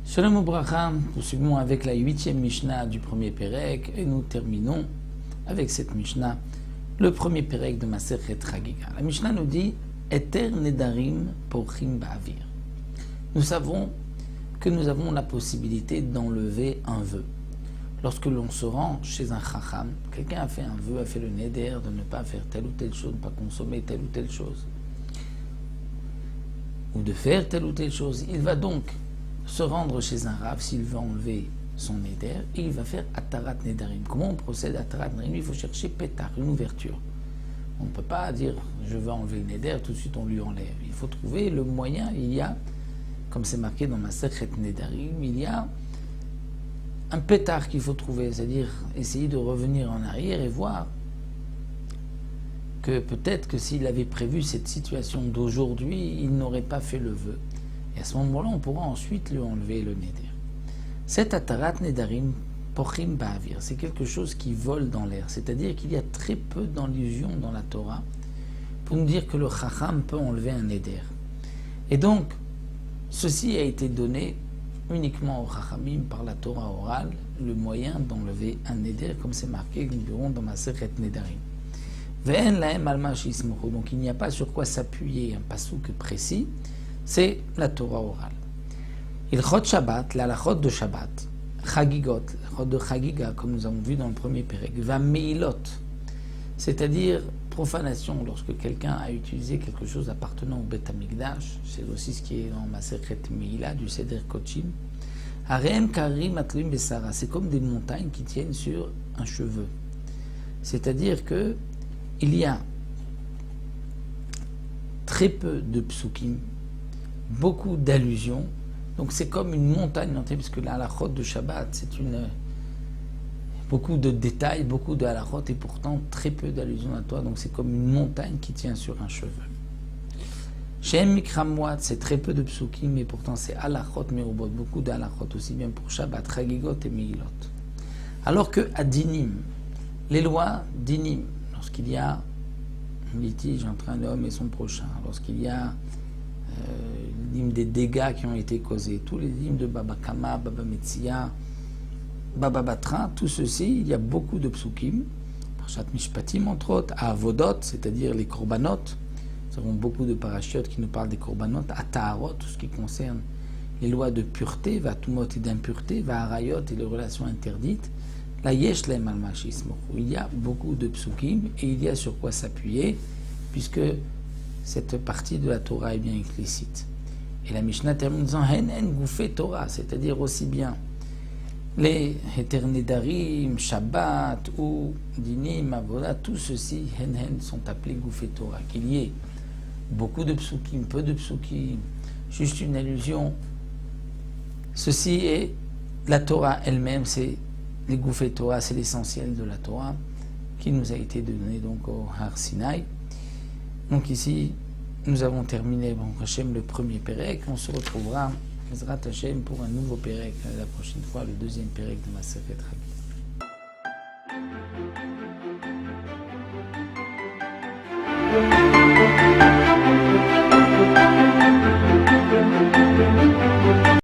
Shalom Ubracha, poursuivons avec la 8e Mishnah du premier Pérek et nous terminons avec cette Mishnah, le premier Pérek de Masechet Chagiga. La Mishnah nous dit Eter Nedarim Porchim Ba'avir. Nous savons que nous avons la possibilité d'enlever un vœu. Lorsque l'on se rend chez un Chacham, quelqu'un a fait un vœu, a fait le Neder de ne pas faire telle ou telle chose, ne pas consommer telle ou telle chose, ou de faire telle ou telle chose, il va donc se rendre chez un Rav s'il veut enlever son Neder et il va faire Atarat Nedarim. Comment on procède à Atarat Nedarim? Il faut chercher Pétar, une ouverture. On ne peut pas dire je veux enlever le Neder, tout de suite on lui enlève. Il faut trouver le moyen. Il y a, comme c'est marqué dans Masechet Nedarim, il y a un Pétar qu'il faut trouver, c'est-à-dire essayer de revenir en arrière et voir que peut-être que s'il avait prévu cette situation d'aujourd'hui, il n'aurait pas fait le vœu. Et à ce moment-là, on pourra ensuite lui enlever le Neder. Cet Atarat Nedarim Porchim Ba'avir, c'est quelque chose qui vole dans l'air, c'est-à-dire qu'il y a très peu d'allusions dans la Torah pour nous dire que le Chacham peut enlever un Neder. Et donc, ceci a été donné uniquement au Chachamim par la Torah orale, le moyen d'enlever un Neder, comme c'est marqué, nous verrons dans Masechet Nedarim. Ve'en lahem al ma she'ismochu, donc il n'y a pas sur quoi s'appuyer, un passouk précis, c'est la Torah orale. Ilchot Shabbat, l'alachot de Shabbat, Chagigot, l'alachot de Chagiga, comme nous avons vu dans le premier Pérek, va meilot, c'est-à-dire profanation, lorsque quelqu'un a utilisé quelque chose appartenant au Beth Amikdash, c'est aussi ce qui est dans Masechet Meila, du Seder Kochim, Harem Karim Atlim Besara, c'est comme des montagnes qui tiennent sur un cheveu. C'est-à-dire que il y a très peu de psukim, beaucoup d'allusions, donc c'est comme une montagne entière, puisque la halachot de Shabbat, c'est beaucoup de détails, beaucoup de halachot, et pourtant très peu d'allusions à toi, donc c'est comme une montagne qui tient sur un cheveu. Shem Mikramwat, c'est très peu de psukim, mais pourtant c'est halachot merubot, beaucoup de halachot, aussi bien pour Shabbat, Chagigot et Meilot. Alors que à Dinim, les lois Dinim, lorsqu'il y a un litige entre un homme et son prochain, lorsqu'il y a l'hymne des dégâts qui ont été causés, tous les hymnes de Baba Kama, Baba Metzia, Baba Batra, tout ceci, il y a beaucoup de psukim, Parashat Mishpatim entre autres, à Avodot, c'est-à-dire les korbanot, nous avons beaucoup de parachiotes qui nous parlent des korbanot, à Taharot, tout ce qui concerne les lois de pureté, Vatumot et d'impureté, Vaharayot et les relations interdites, la Yesh Lehem al ma she'ismochu, il y a beaucoup de psukim et il y a sur quoi s'appuyer, puisque cette partie de la Torah est bien explicite. Et la Mishnah termine en disant Hen en goufé Torah, c'est-à-dire aussi bien les Eter Nedarim, Shabbat ou Dinim, Avoda, tout ceci, Hen sont appelés goufé Torah. Qu'il y ait beaucoup de psukim, peu de psukim, juste une allusion, ceci est la Torah elle-même, c'est les goufé Torah, c'est l'essentiel de la Torah qui nous a été donné donc au Har Sinaï. Donc ici, nous avons terminé Baruch Hashem le premier Pérek. On se retrouvera Ezrat Hashem pour un nouveau Pérek la prochaine fois, le deuxième Pérek de Masechet Chagiga.